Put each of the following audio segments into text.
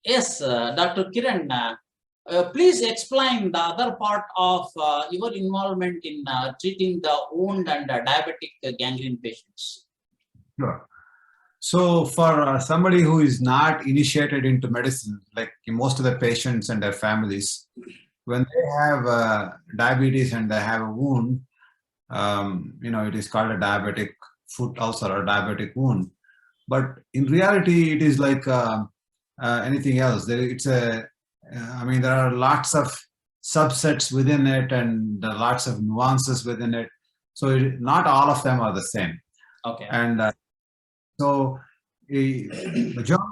Yes, Dr. Kiran, please explain the other part of your involvement in treating the wound and diabetic gangrene patients. Sure. So for somebody who is not initiated into medicine, like most of the patients and their families, when they have diabetes and they have a wound, it is called a diabetic foot ulcer or diabetic wound. But in reality, it is like anything else. There are lots of subsets within it and lots of nuances within it. So not all of them are the same. Okay. And so the majority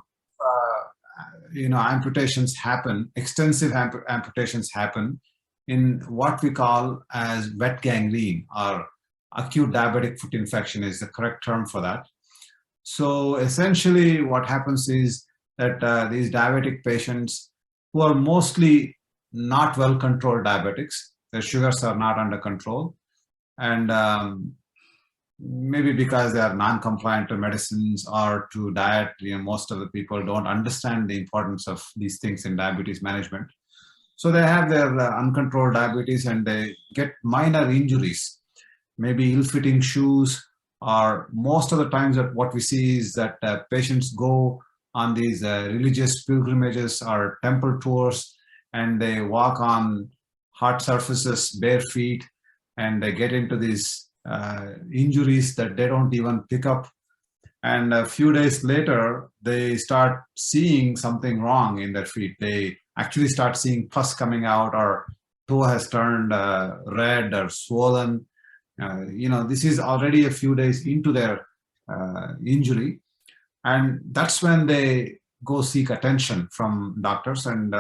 of amputations happen, extensive amputations happen in what we call as wet gangrene, or acute diabetic foot infection is the correct term for that. So essentially what happens is that these diabetic patients who are mostly not well controlled diabetics, their sugars are not under control, and maybe because they are non-compliant to medicines or to diet, most of the people don't understand the importance of these things in diabetes management. So they have their uncontrolled diabetes and they get minor injuries, maybe ill-fitting shoes, or most of the times that what we see is that patients go on these religious pilgrimages or temple tours, and they walk on hard surfaces, bare feet, and they get into these injuries that they don't even pick up. And a few days later, they start seeing something wrong in their feet. They actually start seeing pus coming out, or toe has turned red or swollen. This is already a few days into their injury. And that's when they go seek attention from doctors. And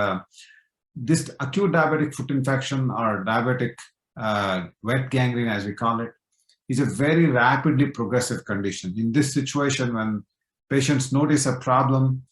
this acute diabetic foot infection, or diabetic wet gangrene as we call it, is a very rapidly progressive condition. In this situation, when patients notice a problem,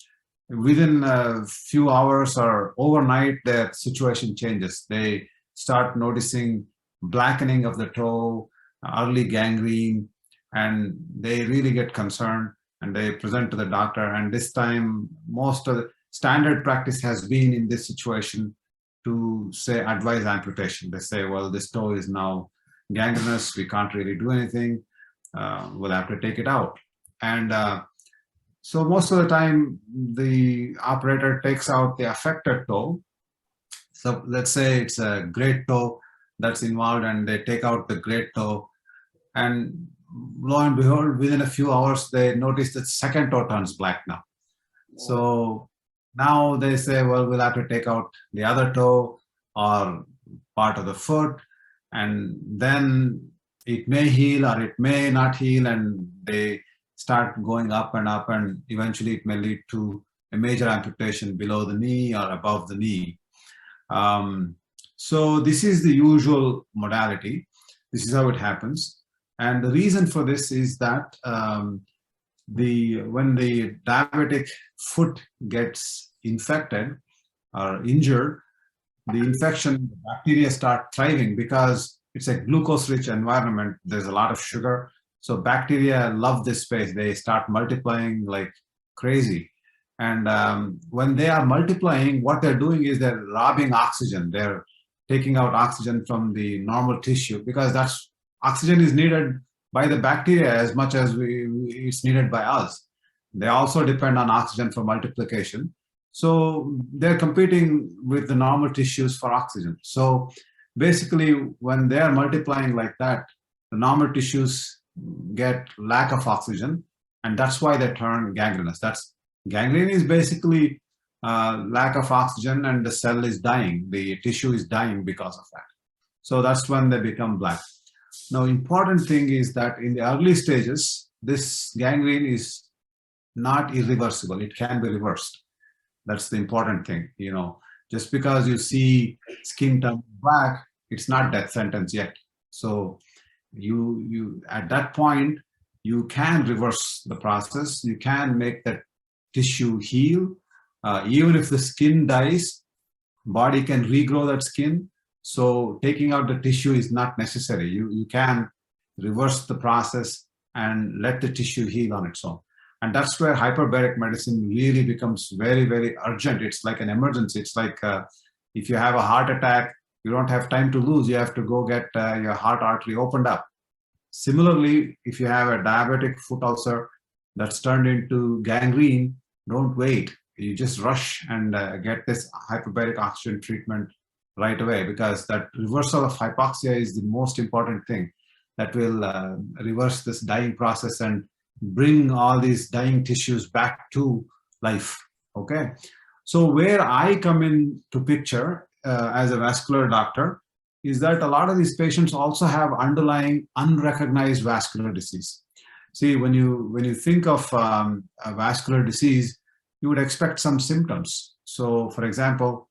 within a few hours or overnight, their situation changes. They start noticing blackening of the toe, early gangrene, and they really get concerned and they present to the doctor. And this time, most of the standard practice has been in this situation to say advise amputation. They say, well, this toe is now gangrenous, we can't really do anything, we'll have to take it out. And so most of the time, the operator takes out the affected toe. So let's say it's a great toe that's involved, and they take out the great toe, and lo and behold, within a few hours, they notice that second toe turns black now. So now they say, well, we'll have to take out the other toe or part of the foot, and then it may heal or it may not heal, and they start going up, and eventually it may lead to a major amputation below the knee or above the knee. So this is the usual modality. This is how it happens. And the reason for this is that when the diabetic foot gets infected or injured, the infection, the bacteria start thriving because it's a glucose-rich environment. There's a lot of sugar. So bacteria love this space. They start multiplying like crazy. And when they are multiplying, what they're doing is they're robbing oxygen. They're taking out oxygen from the normal tissue, because that's oxygen is needed by the bacteria as much as it's needed by us. They also depend on oxygen for multiplication. So they're competing with the normal tissues for oxygen. So basically, when they are multiplying like that, the normal tissues get lack of oxygen, and that's why they turn gangrenous. Gangrene is basically lack of oxygen, and the cell is dying. The tissue is dying because of that. So that's when they become black. Now, important thing is that in the early stages, this gangrene is not irreversible. It can be reversed. That's the important thing. Just because you see skin turn black, it's not death sentence yet. So you at that point, you can reverse the process. You can make that tissue heal. Even if the skin dies, body can regrow that skin. So taking out the tissue is not necessary. You can reverse the process and let the tissue heal on its own. And that's where hyperbaric medicine really becomes very, very urgent. It's like an emergency. It's like if you have a heart attack, you don't have time to lose. You have to go get your heart artery opened up. Similarly, if you have a diabetic foot ulcer that's turned into gangrene, don't wait. You just rush and get this hyperbaric oxygen treatment right away, because that reversal of hypoxia is the most important thing that will reverse this dying process and bring all these dying tissues back to life. Okay, so where I come into picture as a vascular doctor is that a lot of these patients also have underlying unrecognized vascular disease. See, when you think of a vascular disease, you would expect some symptoms. So, for example,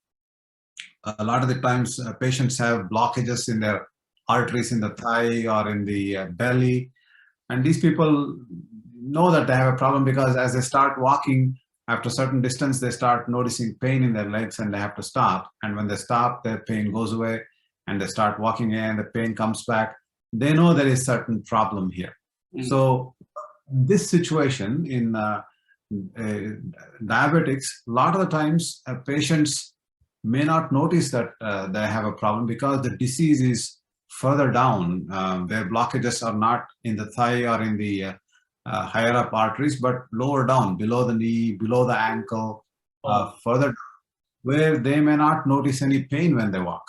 a lot of the times patients have blockages in their arteries in the thigh or in the belly, and these people know that they have a problem because as they start walking, after a certain distance, they start noticing pain in their legs and they have to stop. And when they stop, their pain goes away and they start walking again, the pain comes back. They know there is certain problem here. So this situation in diabetics, a lot of the times patients may not notice that they have a problem because the disease is further down. Their blockages are not in the thigh or in the higher up arteries, but lower down, below the knee, below the ankle, further down, where they may not notice any pain when they walk,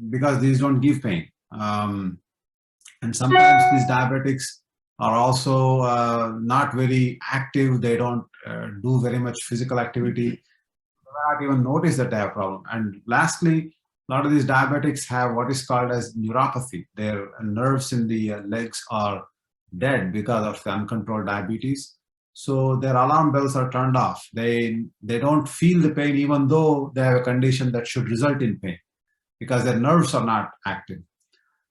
because these don't give pain. And sometimes these diabetics are also not very active. They don't do very much physical activity. They not even notice that they have a problem. And lastly, a lot of these diabetics have what is called as neuropathy. Their nerves in the legs are dead because of the uncontrolled diabetes. So their alarm bells are turned off. They don't feel the pain even though they have a condition that should result in pain because their nerves are not active.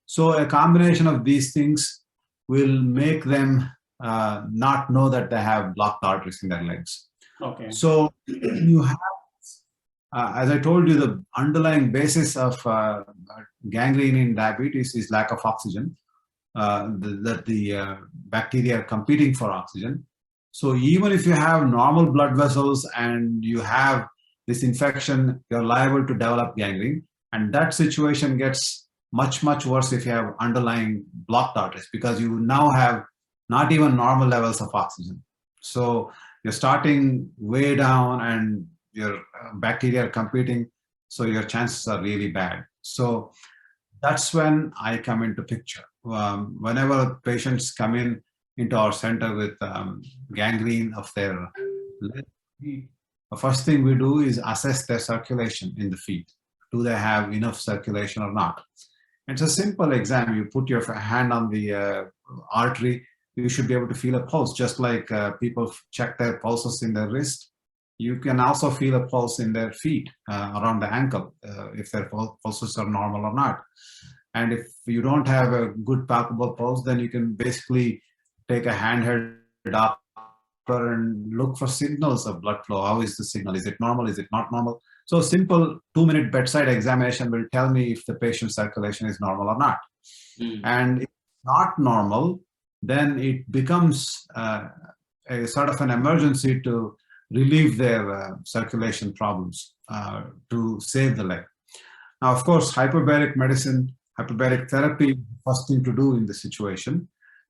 So a combination of these things will make them not know that they have blocked arteries in their legs. Okay. So you have, as I told you, the underlying basis of gangrene in diabetes is lack of oxygen. That the bacteria are competing for oxygen. So even if you have normal blood vessels and you have this infection, you're liable to develop gangrene. And that situation gets much, much worse if you have underlying blocked arteries, because you now have not even normal levels of oxygen. So you're starting way down and your bacteria are competing, so your chances are really bad. So that's when I come into picture. Whenever patients come into our center with gangrene of their feet, the first thing we do is assess their circulation in the feet. Do they have enough circulation or not? It's a simple exam. You put your hand on the artery, you should be able to feel a pulse, just like people check their pulses in their wrist. You can also feel a pulse in their feet around the ankle, if their pulses are normal or not. And if you don't have a good palpable pulse, then you can basically take a handheld Doppler and look for signals of blood flow. How is the signal? Is it normal? Is it not normal? So a simple 2-minute bedside examination will tell me if the patient's circulation is normal or not. And if it's not normal, then it becomes a sort of an emergency to relieve their circulation problems to save the leg. Now, of course, hyperbaric medicine, hyperbaric therapy, first thing to do in this situation,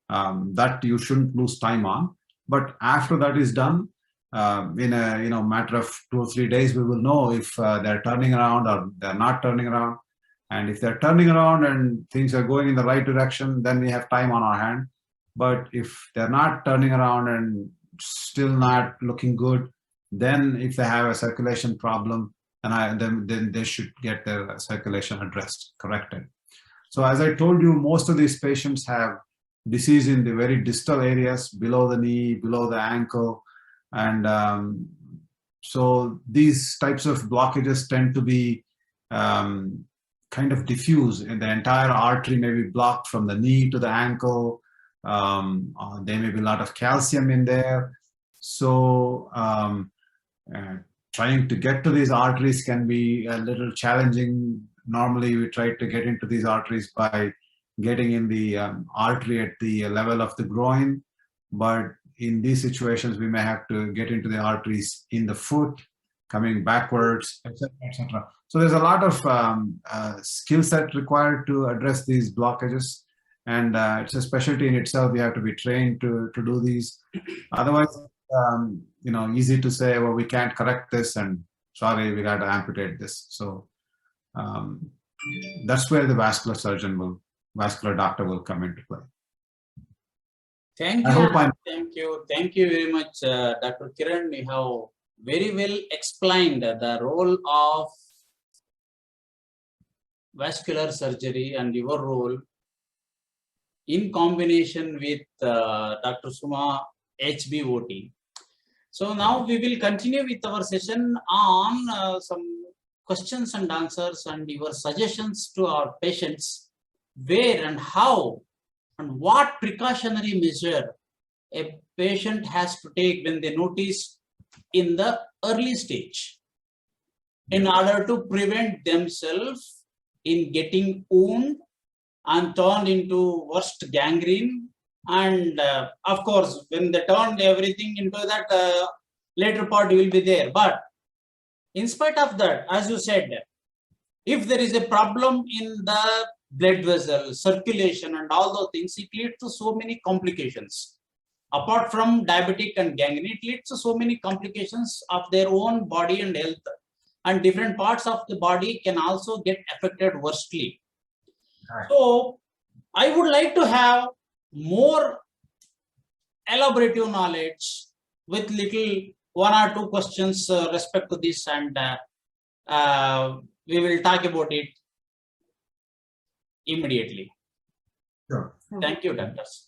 that you shouldn't lose time on. But after that is done, in a matter of 2 or 3 days, we will know if they're turning around or they're not turning around. And if they're turning around and things are going in the right direction, then we have time on our hand. But if they're not turning around and still not looking good, then if they have a circulation problem, then they should get their circulation addressed, corrected. So as I told you, most of these patients have disease in the very distal areas, below the knee, below the ankle. And so these types of blockages tend to be kind of diffuse, and the entire artery may be blocked from the knee to the ankle. There may be a lot of calcium in there. So trying to get to these arteries can be a little challenging. Normally, we try to get into these arteries by getting in the artery at the level of the groin. but in these situations, we may have to get into the arteries in the foot, coming backwards, etc., etc. So there's a lot of skill set required to address these blockages, and it's a specialty in itself. You have to be trained to do these. Otherwise, easy to say, well, we can't correct this, and sorry, we got to amputate this. So that's where the vascular doctor will come into play. Thank you. Thank you very much, Dr. Kiran. You have very well explained the role of vascular surgery and your role in combination with Dr. Suma HBOT. So now we will continue with our session on some questions and answers and your suggestions to our patients, where and how and what precautionary measure a patient has to take when they notice in the early stage in order to prevent themselves in getting wound and turned into worst gangrene. And of course, when they turn everything into that, later part will be there. But in spite of that, as you said, if there is a problem in the blood vessel, circulation and all those things, it leads to so many complications. Apart from diabetic and gangrene, it leads to so many complications of their own body and health. And different parts of the body can also get affected worstly. Right. So I would like to have more elaborative knowledge with little 1 or 2 questions respect to this, and we will talk about it immediately. Sure. Thank you, doctors.